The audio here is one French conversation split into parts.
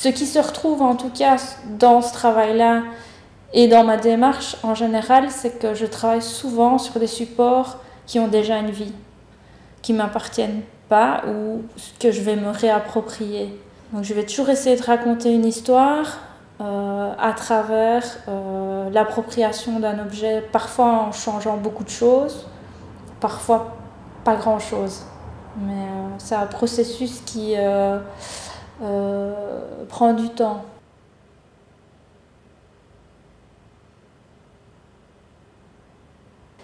Ce qui se retrouve en tout cas dans ce travail-là et dans ma démarche en général, c'est que je travaille souvent sur des supports qui ont déjà une vie, qui ne m'appartiennent pas ou que je vais me réapproprier. Donc je vais toujours essayer de raconter une histoire à travers l'appropriation d'un objet, parfois en changeant beaucoup de choses, parfois pas grand-chose. Mais c'est un processus qui prend du temps.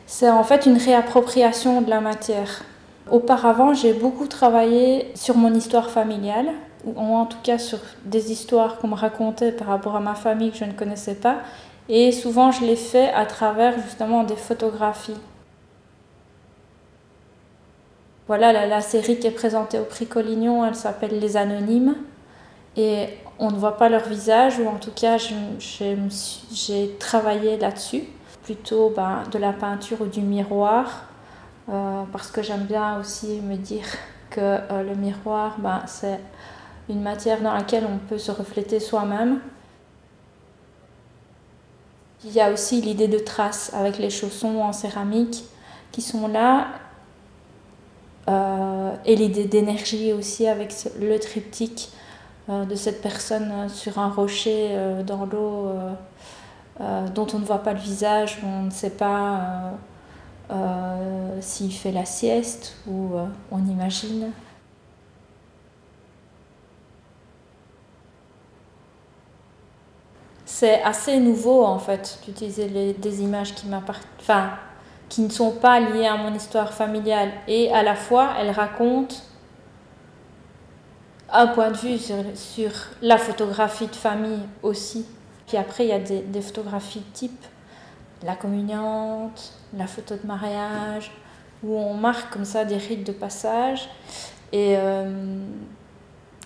C'est en fait une réappropriation de la matière. Auparavant, j'ai beaucoup travaillé sur mon histoire familiale, ou en tout cas sur des histoires qu'on me racontait par rapport à ma famille que je ne connaissais pas. Et souvent, je l'ai fait à travers justement des photographies. Voilà, la série qui est présentée au Prix Collignon, elle s'appelle Les Anonymes. Et on ne voit pas leur visage, ou en tout cas, j'ai travaillé là-dessus. Plutôt de la peinture ou du miroir, parce que j'aime bien aussi me dire que le miroir, c'est une matière dans laquelle on peut se refléter soi-même. Il y a aussi l'idée de traces avec les chaussons en céramique qui sont là, et l'idée d'énergie aussi avec le triptyque de cette personne sur un rocher dans l'eau, dont on ne voit pas le visage, on ne sait pas s'il fait la sieste ou on imagine. C'est assez nouveau en fait d'utiliser des images qui ne sont pas liées à mon histoire familiale, et à la fois elles racontent un point de vue sur la photographie de famille aussi. Puis après, il y a des photographies type la communiante, la photo de mariage, où on marque comme ça des rites de passage. Et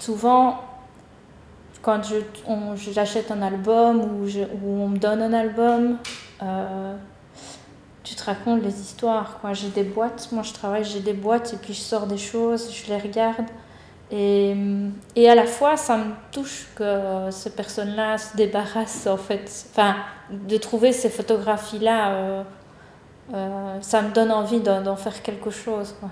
souvent, quand j'achète un album ou on me donne un album, tu te racontes les histoires, quoi. J'ai des boîtes, moi je travaille, j'ai des boîtes et puis je sors des choses, je les regarde. Et à la fois, ça me touche que ces personnes-là se débarrassent, en fait. Enfin, de trouver ces photographies-là, ça me donne envie d'en faire quelque chose, quoi.